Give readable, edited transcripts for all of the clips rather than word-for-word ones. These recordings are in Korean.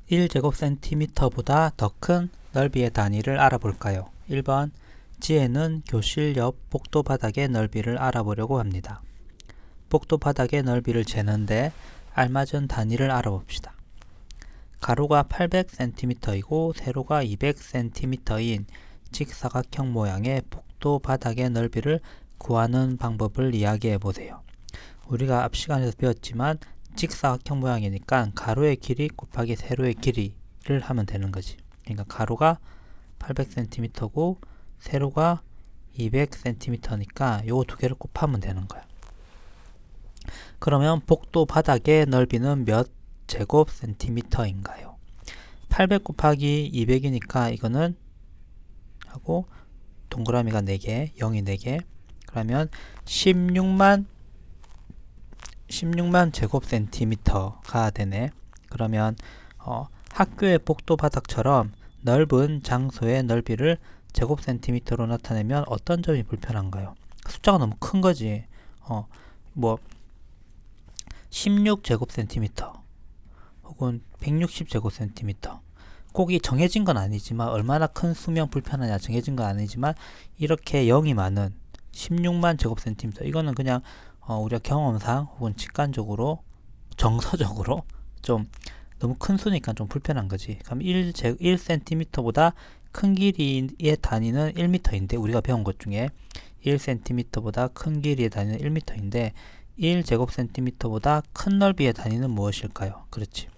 1제곱센티미터보다 더 큰 넓이의 단위를 알아볼까요? 1번, 지혜는 교실 옆 복도 바닥의 넓이를 알아보려고 합니다. 복도 바닥의 넓이를 재는데 알맞은 단위를 알아봅시다. 가로가 800cm이고 세로가 200cm인 직사각형 모양의 복도 바닥의 넓이를 구하는 방법을 이야기해 보세요. 우리가 앞 시간에서 배웠지만 직사각형 모양이니까 가로의 길이 곱하기 세로의 길이를 하면 되는 거지. 그러니까 가로가 800cm고 세로가 200cm니까 요거 두 개를 곱하면 되는 거야. 그러면 복도 바닥의 넓이는 몇 제곱센티미터인가요? 800 곱하기 200이니까 이거는 하고 동그라미가 4개, 0이 4개. 그러면 16만 제곱센티미터가 되네. 그러면 학교의 복도 바닥처럼 넓은 장소의 넓이를 제곱센티미터로 나타내면 어떤 점이 불편한가요? 숫자가 너무 큰 거지. 16제곱센티미터 혹은 160제곱센티미터 꼭 이 정해진 건 아니지만 얼마나 큰 수면 불편하냐 정해진 건 아니지만 이렇게 0이 많은 16만 제곱센티미터 이거는 그냥 우리가 경험상 혹은 직관적으로 정서적으로 좀 너무 큰 수니까 좀 불편한 거지. 그럼 1cm보다 큰 길이의 단위는 1m인데 우리가 배운 것 중에 1cm보다 큰 길이의 단위는 1m인데 1제곱센티미터보다 큰 넓이의 단위는 무엇일까요? 그렇지.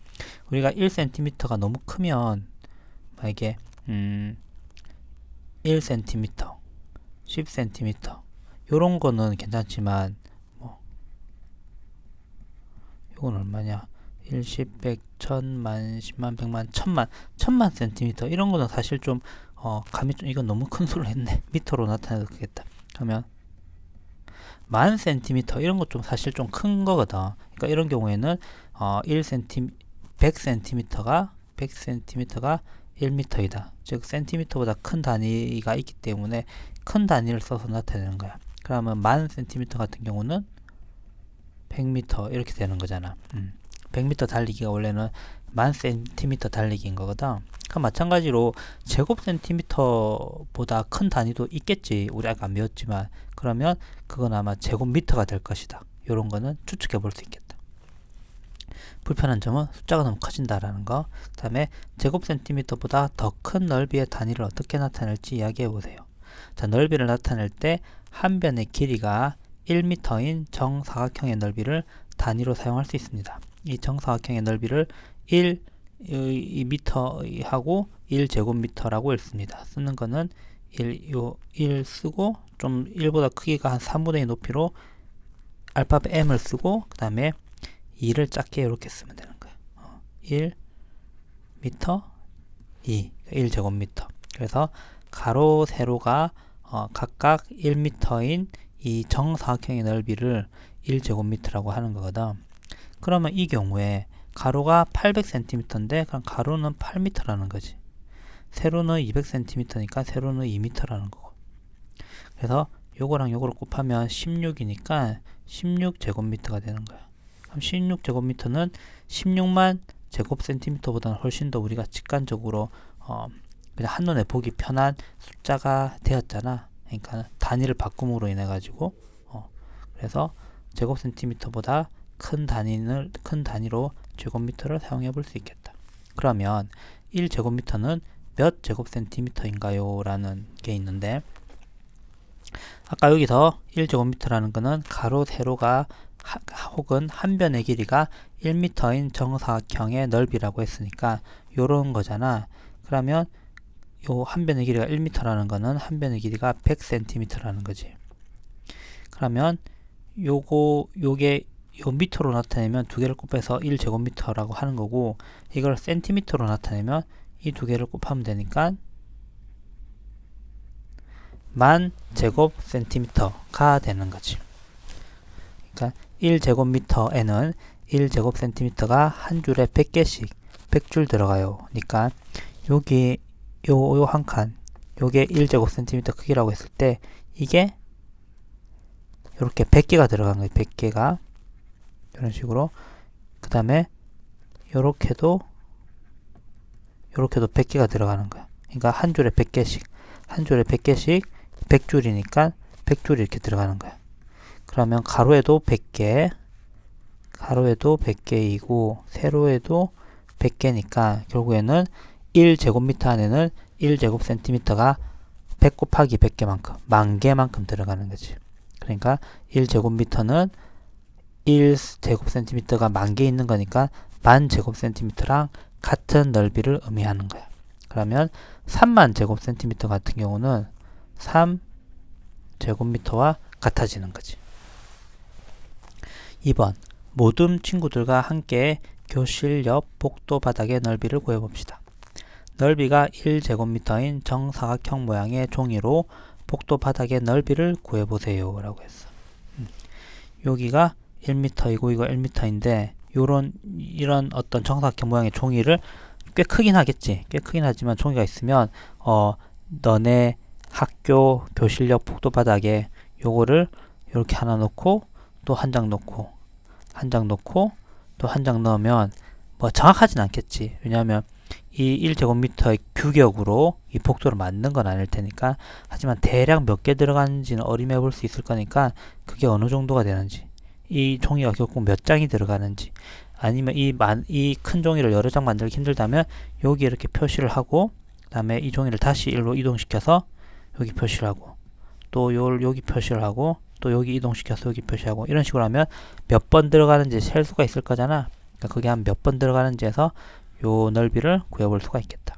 우리가 1cm가 너무 크면 만약에 1cm, 10cm 요런 거는 괜찮지만 이건 얼마냐? 1, 10, 100, 1000만, 10만, 100만, 1000만 센티미터 이런 거는 사실 좀 감이 좀 이건 너무 큰 소리를 했네. 미터로 나타내도 되겠다. 그러면 10,000cm 이런 거 좀 사실 좀 큰 거거든. 그러니까 이런 경우에는 100cm가 100cm가 1m이다. 즉 센티미터보다 큰 단위가 있기 때문에 큰 단위를 써서 나타내는 거야. 그러면 10,000cm 같은 경우는 100m 이렇게 되는 거잖아. 100m 달리기가 원래는 10,000cm 달리기인 거거든. 그럼 마찬가지로 제곱센티미터보다 큰 단위도 있겠지. 우리 아까 안 배웠지만 그러면 그건 아마 제곱미터가 될 것이다. 이런 거는 추측해 볼 수 있겠다. 불편한 점은 숫자가 너무 커진다라는 거. 그 다음에 제곱센티미터보다 더 큰 넓이의 단위를 어떻게 나타낼지 이야기해 보세요. 자, 넓이를 나타낼 때 한 변의 길이가 1m인 정사각형의 넓이를 단위로 사용할 수 있습니다. 이 정사각형의 넓이를 1m하고 1제곱미터라고 읽습니다. 쓰는 거는 1 쓰고 좀 1보다 크기가 한 3분의 2 높이로 알파벳 M을 쓰고 그 다음에 2를 작게 이렇게 쓰면 되는 거예요. 1m 2 1제곱미터. 그래서 가로 세로가 각각 1m인 이 정사각형의 넓이를 1제곱미터라고 하는 거거든. 그러면 이 경우에 가로가 800cm인데 그럼 가로는 8m라는 거지. 세로는 200cm니까 세로는 2m라는 거고. 그래서 요거랑 요거를 곱하면 16이니까 16제곱미터가 되는 거야. 그럼 16제곱미터는 16만 제곱센티미터보다는 훨씬 더 우리가 직관적으로 그냥 한눈에 보기 편한 숫자가 되었잖아. 그러니까 단위를 바꿈으로 인해 가지고 그래서 제곱센티미터보다 큰 단위로 제곱미터를 사용해 볼 수 있겠다. 그러면 1제곱미터는 몇 제곱센티미터인가요? 라는 게 있는데 아까 여기서 1제곱미터라는 거는 가로 세로가 혹은 한 변의 길이가 1m인 정사각형의 넓이라고 했으니까 요런 거잖아. 그러면 요 한 변의 길이가 1m라는 거는 한 변의 길이가 100cm라는 거지. 그러면 요게 요 미터로 나타내면 두 개를 곱해서 1제곱미터라고 하는 거고 이걸 센티미터로 나타내면 이 두 개를 곱하면 되니까 10,000 제곱센티미터가 되는 거지. 그러니까 1제곱미터에는 1제곱센티미터가 한 줄에 100개씩 100줄 들어가요. 그러니까 여기 요 한 칸 요게 1제곱센티미터 크기라고 했을 때 이게 이렇게 100개가 들어간 거예요. 100개가 이런 식으로. 그 다음에 요렇게도 요렇게도 100개가 들어가는 거야. 그러니까 한 줄에 100개씩, 한 줄에 100개씩 100줄이니까 100줄이 이렇게 들어가는 거야. 그러면 가로에도 100개, 가로에도 100개이고 세로에도 100개니까 결국에는 1제곱미터 안에는 1제곱센티미터가 100 곱하기 100개만큼, 10,000개만큼 들어가는 거지. 그러니까 1제곱미터는 1제곱센티미터가 10,000개 있는 거니까 10,000제곱센티미터랑 같은 넓이를 의미하는 거야. 그러면 30,000제곱센티미터 같은 경우는 3제곱미터와 같아지는 거지. 2번, 모든 친구들과 함께 교실 옆 복도 바닥의 넓이를 구해봅시다. 넓이가 1제곱미터인 정사각형 모양의 종이로 복도 바닥의 넓이를 구해보세요 라고 했어. 여기가 1m이고 이거 1m인데 이런 어떤 정사각형 모양의 종이를 꽤 크긴 하겠지. 꽤 크긴 하지만 종이가 있으면 너네 학교 교실 옆 복도 바닥에 요거를 이렇게 하나 놓고 또 한 장 놓고 한 장 놓고 또 한 장 넣으면 뭐 정확하진 않겠지. 왜냐하면 이 1제곱미터의 규격으로 이 복도를 만든 건 아닐 테니까. 하지만 대략 몇 개 들어가는지는 어림해 볼 수 있을 거니까 그게 어느 정도가 되는지, 이 종이가 결국 몇 장이 들어가는지, 아니면 이 큰 종이를 여러 장 만들기 힘들다면 여기 이렇게 표시를 하고 그 다음에 이 종이를 다시 일로 이동시켜서 여기 표시를 하고 또 여기 표시를 하고 또 여기 이동시켜서 여기 표시하고 이런 식으로 하면 몇 번 들어가는지 셀 수가 있을 거잖아. 그러니까 그게 한 몇 번 들어가는지 해서 요 넓이를 구해볼 수가 있겠다.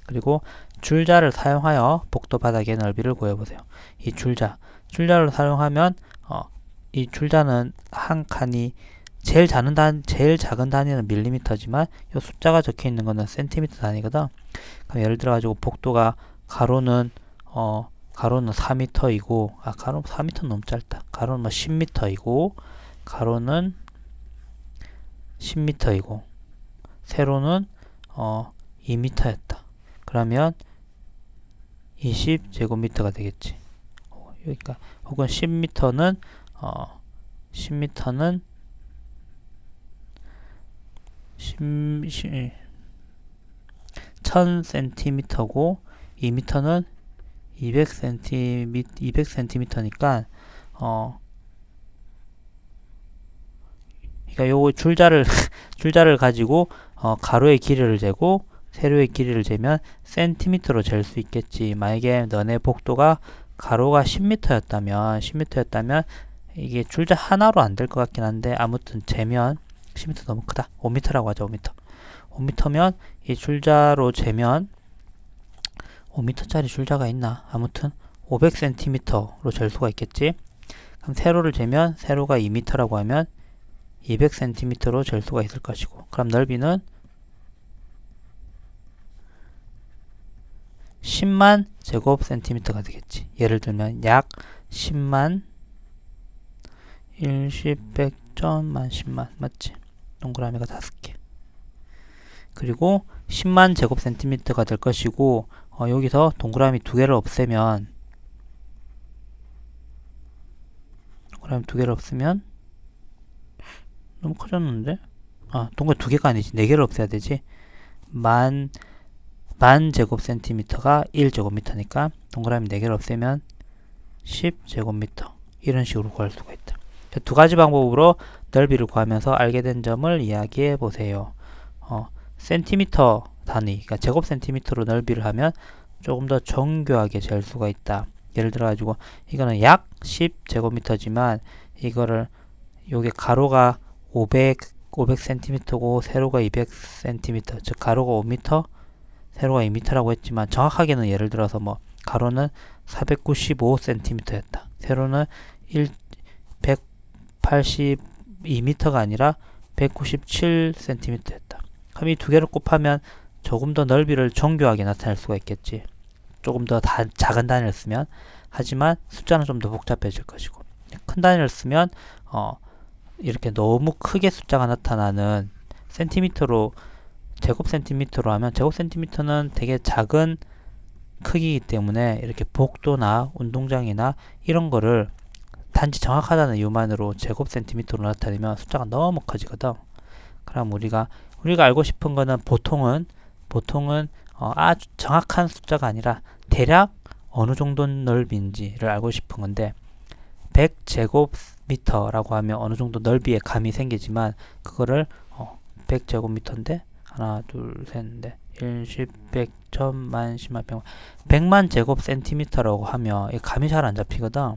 그리고 줄자를 사용하여 복도 바닥의 넓이를 구해보세요. 이 줄자를 사용하면 이 줄자는 한 칸이 제일 작은 단위는 밀리미터지만 이 숫자가 적혀 있는 거는 센티미터 단위거든. 그럼 예를 들어 가지고 복도가 가로는 4m이고 가로 4m 너무 짧다. 가로는 10m이고 가로는 10m이고 세로는 2m였다. 그러면 20제곱미터가 되겠지. 그러니까 혹은 10m는 1000cm고 2m는 200cm니까 그러니까 요 줄자를 가지고 가로의 길이를 재고 세로의 길이를 재면 센티미터로 잴 수 있겠지. 만약에 너네 복도가 가로가 10m였다면 이게 줄자 하나로 안 될 것 같긴 한데 아무튼 재면 10m 너무 크다. 5m라고 하자. 5m면 이 줄자로 재면 5m짜리 줄자가 있나? 아무튼 500cm로 잴 수가 있겠지. 그럼 세로를 재면 세로가 2m라고 하면 200cm로 잴 수가 있을 것이고, 그럼 넓이는 10만 제곱센티미터가 되겠지. 예를 들면 약 10만 1, 10, 100, 1000만, 10만 맞지? 동그라미가 5개. 그리고 10만 제곱센티미터가 될 것이고 여기서 동그라미 2개를 없애면 너무 커졌는데? 동그라미 2개가 아니지. 4개를 없애야 되지. 만 제곱센티미터가 1제곱미터니까 동그라미 4개를 없애면 10제곱미터. 이런 식으로 구할 수가 있다. 두 가지 방법으로 넓이를 구하면서 알게 된 점을 이야기해 보세요. 센티미터 단위, 그러니까 제곱센티미터로 넓이를 하면 조금 더 정교하게 잴 수가 있다. 예를 들어 가지고 이거는 약 10제곱미터지만 이거를 요게 가로가 500cm고 세로가 200cm, 즉 가로가 5m, 세로가 2m라고 했지만 정확하게는 예를 들어서 뭐 가로는 495cm였다. 세로는 182m가 아니라 197cm였다. 그럼 이 두 개를 곱하면 조금 더 넓이를 정교하게 나타낼 수가 있겠지. 조금 더 작은 단위를 쓰면. 하지만 숫자는 좀 더 복잡해질 것이고, 큰 단위를 쓰면 이렇게 너무 크게 숫자가 나타나는 센티미터로, 제곱센티미터로 하면, 제곱센티미터는 되게 작은 크기이기 때문에 이렇게 복도나 운동장이나 이런 거를 단지 정확하다는 이유만으로 제곱센티미터로 나타내면 숫자가 너무 커지거든. 그럼 우리가 알고 싶은 거는 보통은 보통은 아주 정확한 숫자가 아니라 대략 어느 정도 넓이인지를 알고 싶은 건데 100제곱미터라고 하면 어느 정도 넓이에 감이 생기지만 그거를 100제곱미터인데 하나 둘셋넷 1, 10, 100, 1000만, 10만, 100만 100만 제곱센티미터라고 하면 감이 잘 안 잡히거든.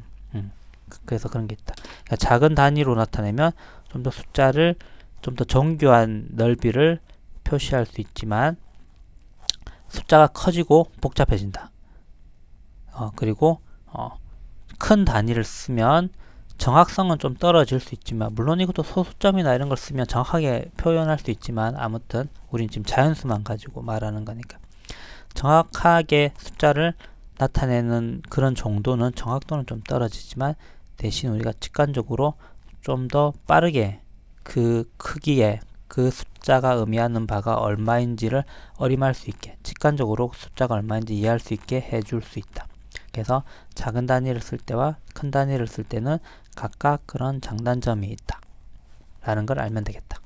그래서 그런 게 있다. 그러니까 작은 단위로 나타내면 좀 더 숫자를 좀 더 정교한 넓이를 표시할 수 있지만 숫자가 커지고 복잡해진다. 그리고 큰 단위를 쓰면 정확성은 좀 떨어질 수 있지만 물론 이것도 소수점이나 이런 걸 쓰면 정확하게 표현할 수 있지만 아무튼 우린 지금 자연수만 가지고 말하는 거니까 정확하게 숫자를 나타내는 그런 정도는 정확도는 좀 떨어지지만 대신 우리가 직관적으로 좀 더 빠르게 그 크기에 그 숫자가 의미하는 바가 얼마인지를 어림할 수 있게 직관적으로 숫자가 얼마인지 이해할 수 있게 해줄 수 있다. 그래서 작은 단위를 쓸 때와 큰 단위를 쓸 때는 각각 그런 장단점이 있다 라는 걸 알면 되겠다.